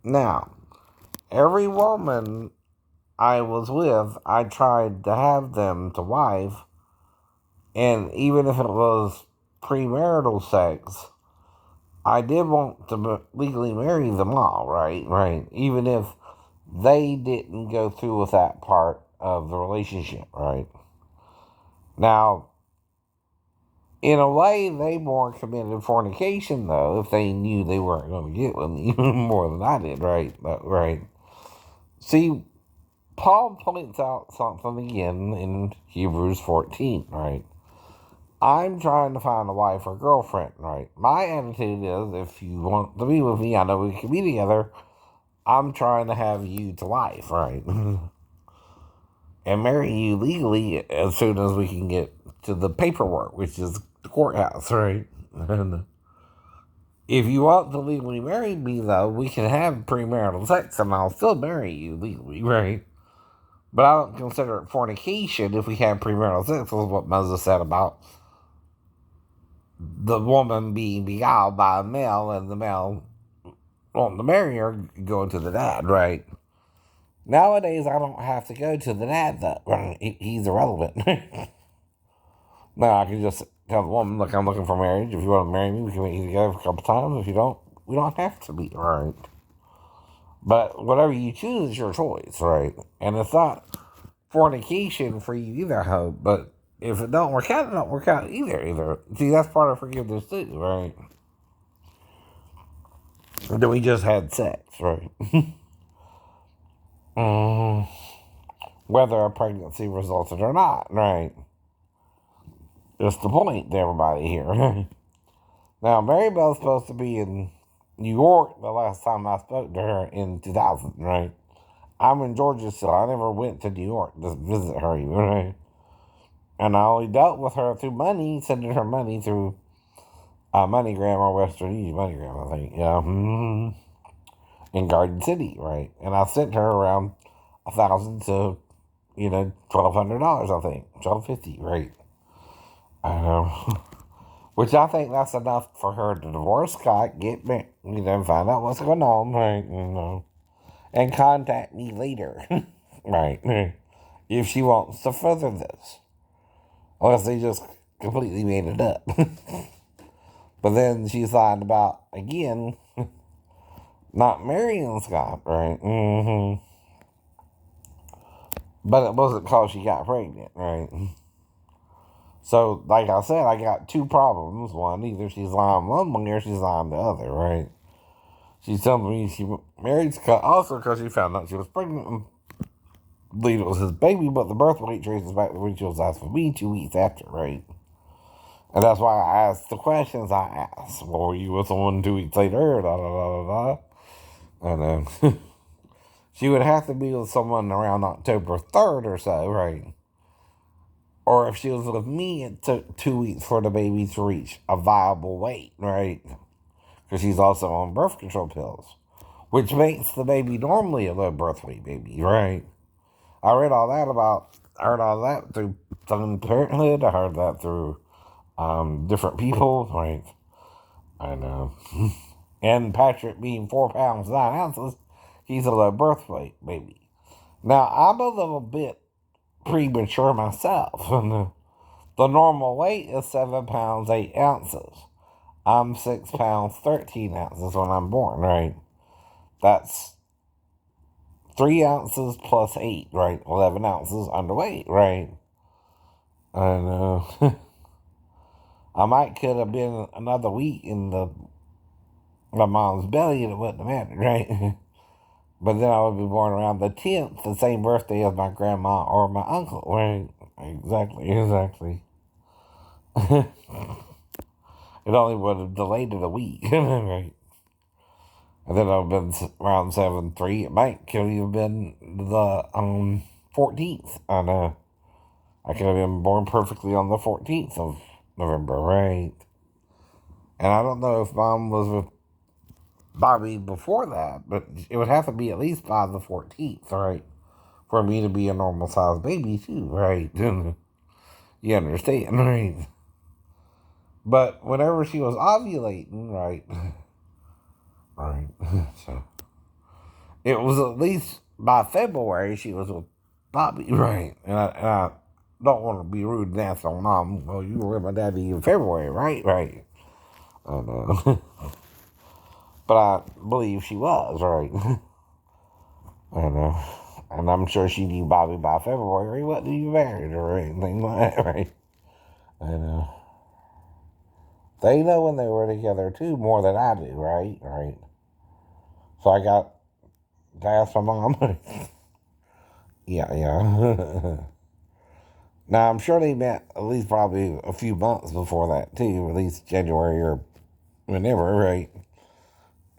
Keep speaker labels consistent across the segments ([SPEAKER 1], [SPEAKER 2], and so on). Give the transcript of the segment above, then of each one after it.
[SPEAKER 1] Now, every woman I was with, I tried to have them to wife, and even if it was premarital sex, I did want to legally marry them all, right? Right. Even if they didn't go through with that part of the relationship, right? Now, in a way, they more committed fornication, though, if they knew they weren't going to get with me more than I did, right? Right. See, Paul points out something again in Hebrews 14, right? I'm trying to find a wife or girlfriend, right? My attitude is, if you want to be with me, I know we can be together. I'm trying to have you to life, right? And marry you legally as soon as we can get to the paperwork, which is the courthouse, right? And if you want to legally marry me, though, we can have premarital sex and I'll still marry you legally, right? But I don't consider it fornication if we have premarital sex, is what Moses said about the woman being beguiled by a male and the male wanting to marry her going to the dad, right? Nowadays, I don't have to go to the dad, though. Right? He's irrelevant. Now, I can just tell the woman, look, I'm looking for marriage. If you want to marry me, we can meet together a couple times. If you don't, we don't have to be, right? But whatever you choose is your choice, right? And it's not fornication for you either, I hope. But if it don't work out, it don't work out either. See, that's part of forgiveness too, right? Then we just had sex, right? Mm, whether a pregnancy resulted or not, right? That's the point to everybody here. Now, Mary Bell's supposed to be in New York the last time I spoke to her in 2000, right? I'm in Georgia still. I never went to New York to visit her, even, right? And I only dealt with her through money, sending her money through MoneyGram or Western Union MoneyGram, I think. Yeah. In Garden City, right? And I sent her around 1,000 to, $1,200, I think. $1,250, right? I know. Which I think that's enough for her to divorce Scott, get me, find out what's going on, right? And contact me later, right? If she wants to further this, unless they just completely made it up. But then she thought about again not marrying Scott, right? But it wasn't because she got pregnant, right? So, like I said, I got two problems. One, either she's lying one way or she's lying the other, right? She's telling me she married Scott also because she found out she was pregnant and believed it was his baby, but the birth weight traces back to when she was asked for me 2 weeks after, right? And that's why I asked the questions I asked. Well, were you with someone 2 weeks later? Da da da da da. And she would have to be with someone around October 3rd or so, right? Or if she was with me, it took 2 weeks for the baby to reach a viable weight, right? Because she's also on birth control pills, which makes the baby normally a low birth weight baby, right? I heard all that through Planned Parenthood. I heard that through different people, right? I know. And Patrick being 4 pounds 9 ounces, he's a low birth weight baby. Now I'm a little bit premature myself. The normal weight is 7 pounds 8 ounces. I'm 6 pounds 13 ounces when I'm born, right? That's 3 ounces plus 8, right? 11 ounces underweight, right? I know. I might could have been another week in my mom's belly and it wouldn't have mattered, right? But then I would be born around the 10th, the same birthday as my grandma or my uncle, right? Exactly. It only would have delayed it a week, right? And then I've been around 7-3. It might could have been the 14th. I know. I could have been born perfectly on the 14th of November, right? And I don't know if mom was with Bobby before that, but it would have to be at least by the 14th, right? For me to be a normal sized baby, too, right? You understand, right? But whenever she was ovulating, right? Right. So it was at least by February she was with Bobby, right? And I don't want to be rude and ask my mom, well, you were with my daddy in February, right? Right. I know. But I believe she was, right? I know. And I'm sure she knew Bobby by February. He wasn't even married or anything like that, right? I know. They know when they were together too, more than I do, right? Right. So I got to ask my mom. Yeah. Now I'm sure they met at least probably a few months before that too, at least January or whenever, right?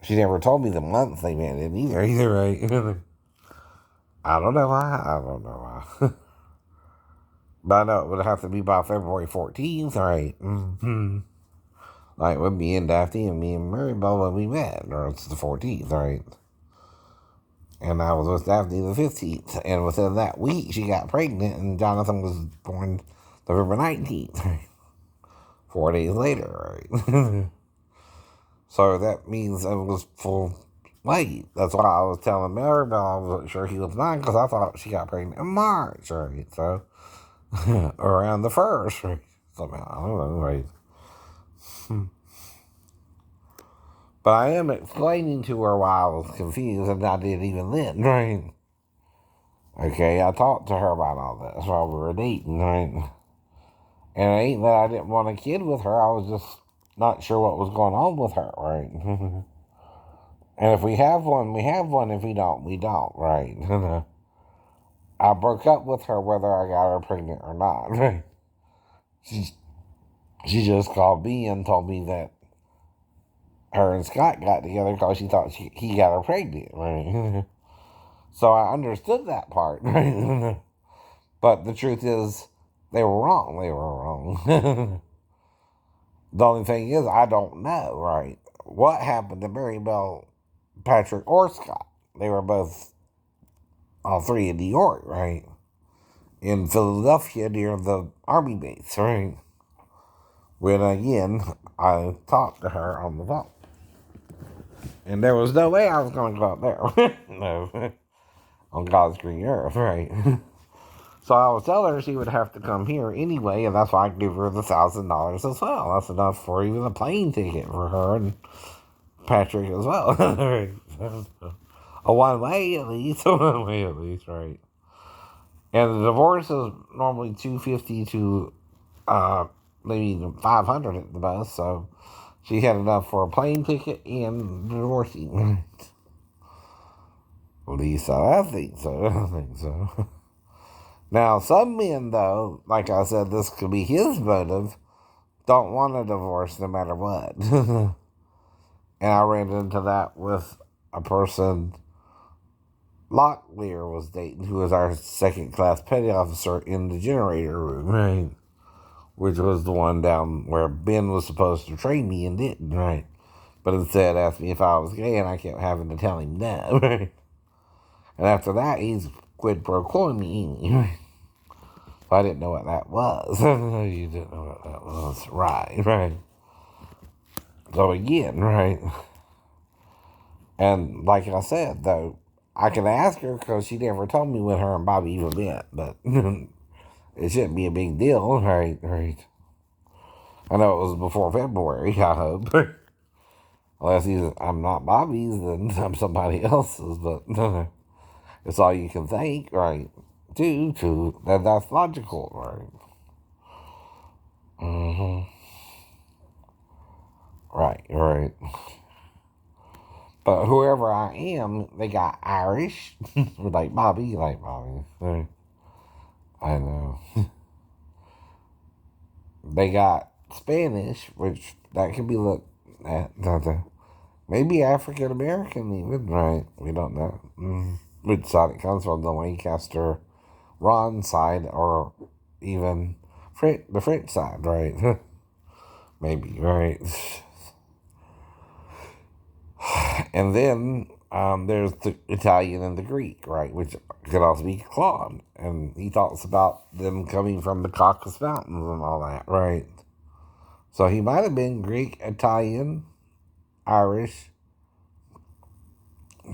[SPEAKER 1] She never told me the month they met in either, right? I don't know why. I don't know why. But I know it would have to be by February 14th, right? Mm-hmm. Like with me and Daphne and me and Maribel when we met, or it's the 14th, right? And I was with Daphne the 15th, and within that week she got pregnant, and Jonathan was born November 19th, right? 4 days later, right? So that means it was full late. That's why I was telling Maribel I wasn't sure he was mine, because I thought she got pregnant in March, right? So around the first, right? Somehow, I don't know, right? But I am explaining to her why I was confused, and I did even then, right? Okay, I talked to her about all this while we were dating, right? And it ain't that I didn't want a kid with her, I was just not sure what was going on with her, right? And if we have one, we have one. If we don't, we don't, right? I broke up with her whether I got her pregnant or not, right? She, she just called me and told me that her and Scott got together because she thought he got her pregnant, right? So I understood that part, right? But the truth is, they were wrong. They were wrong. The only thing is, I don't know, right? What happened to Mary Bell, Patrick, or Scott? They were both, all three in New York, right? In Philadelphia near the Army base, right? When again, I talked to her on the phone. And there was no way I was going to go up there. No. On God's green earth, right? So I was telling her she would have to come here anyway, and that's why I gave her the $1,000 as well. That's enough for even a plane ticket for her and Patrick as well. A one way at least, right? And the divorce is normally $250 to maybe 500 at the most. So she had enough for a plane ticket and divorcing. At least I think so. I think so. Now, some men, though, like I said, this could be his motive, don't want a divorce no matter what. And I ran into that with a person Locklear was dating, who was our second class petty officer in the generator room, right? Which was the one down where Ben was supposed to train me and didn't, right? But instead asked me if I was gay, and I kept having to tell him no, right? And after that, he's quid pro quo me, right? I didn't know what that was. You didn't know what that was. Right. So again, right. And like I said, though, I can ask her because she never told me when her and Bobby even met, but it shouldn't be a big deal, right? I know it was before February, I hope. Unless I'm not Bobby's, then I'm somebody else's, but it's all you can think, right? That's logical, right? Mm-hmm. Right. But whoever I am, they got Irish. Like Bobby. Right. I know. They got Spanish, which that can be looked at. Maybe African American even, right? We don't know. Which side it comes from, the Lancaster Ron side, or even the French side, right? Maybe, right? And then there's the Italian and the Greek, right, which could also be Claude. And he talks about them coming from the Caucasus Mountains and all that, right? So he might have been Greek, Italian, Irish,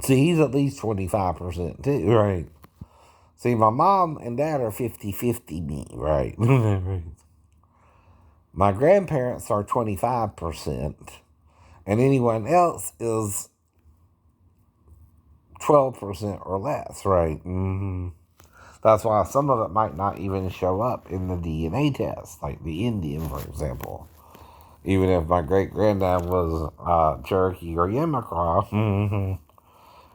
[SPEAKER 1] See, he's at least 25% too, right? See, my mom and dad are 50-50 me, right? My grandparents are 25%, and anyone else is 12% or less, right? That's why some of it might not even show up in the DNA test, like the Indian, for example. Even if my great granddad was Cherokee or Yamacraw,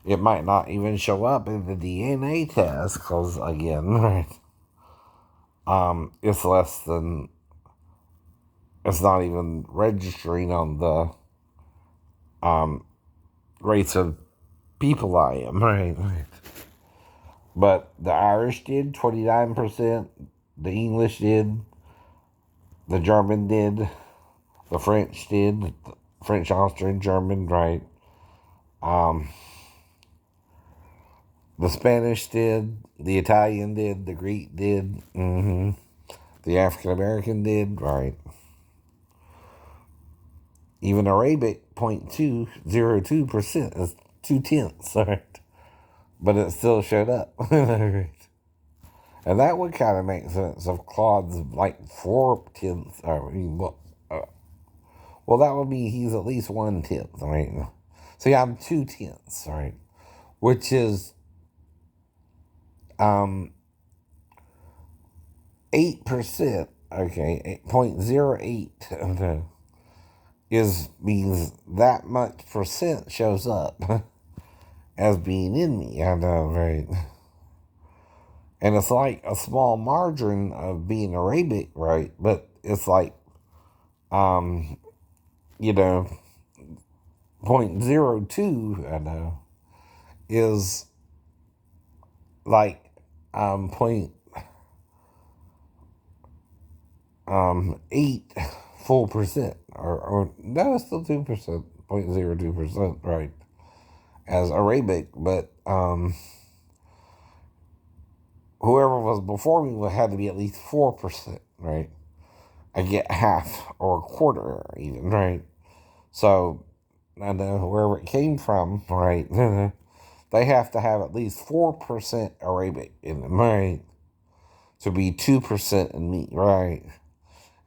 [SPEAKER 1] it might not even show up in the DNA test because, again, right, it's less than, it's not even registering on the race of people I am, right? But the Irish did 29%, the English did, the German did, the French did, French, Austrian, German, right? The Spanish did, the Italian did, the Greek did, the African American did, right? Even Arabic, 0.202% is 2/10, right? But it still showed up. Right? And that would kind of make sense if Claude's like 4/10. Well, that would be he's at least 1/10, right? See, I'm 2/10, right? Which is 8%. Okay, 8.08 means that much percent shows up as being in me. I know, right? And it's like a small margin of being Arabic, right? But it's like, you know, 0.02, I know, is like point 8 full percent, or no, it's still 2%, 0.02%, right? As Arabic, but whoever was before me had to be at least 4%, right? I get half or a quarter, even, right? So, I know wherever it came from, right? They have to have at least 4% Arabic in them, right? To be 2% in me, right?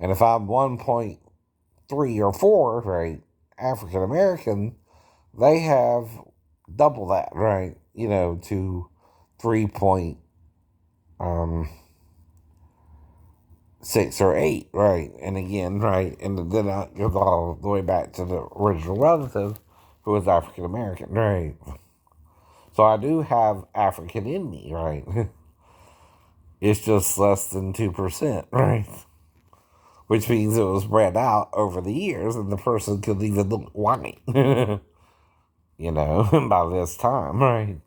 [SPEAKER 1] And if I'm 1.3 or 4, right, African American, they have double that, right? You know, to 3.6 or 8, right? And again, right, and then it goes all the way back to the original relative who was African American, right? So I do have African in me, right? It's just less than 2%, right? Which means it was spread out over the years and the person could even look white, you know, by this time, right?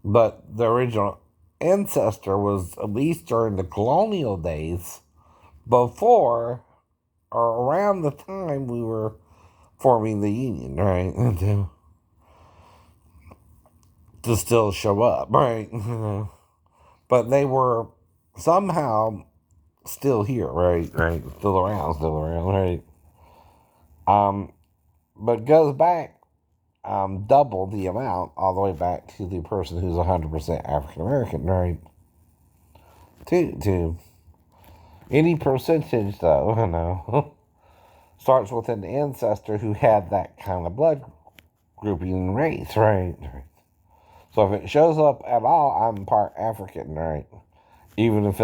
[SPEAKER 1] But the original ancestor was at least during the colonial days before or around the time we were forming the Union, right? To still show up, right? But they were somehow still here, right? Right, still around, right? But goes back double the amount all the way back to the person who's 100% African American, right? To any percentage, though, you know, starts with an ancestor who had that kind of blood grouping and race, right? So if it shows up at all, I'm part African, right? Even if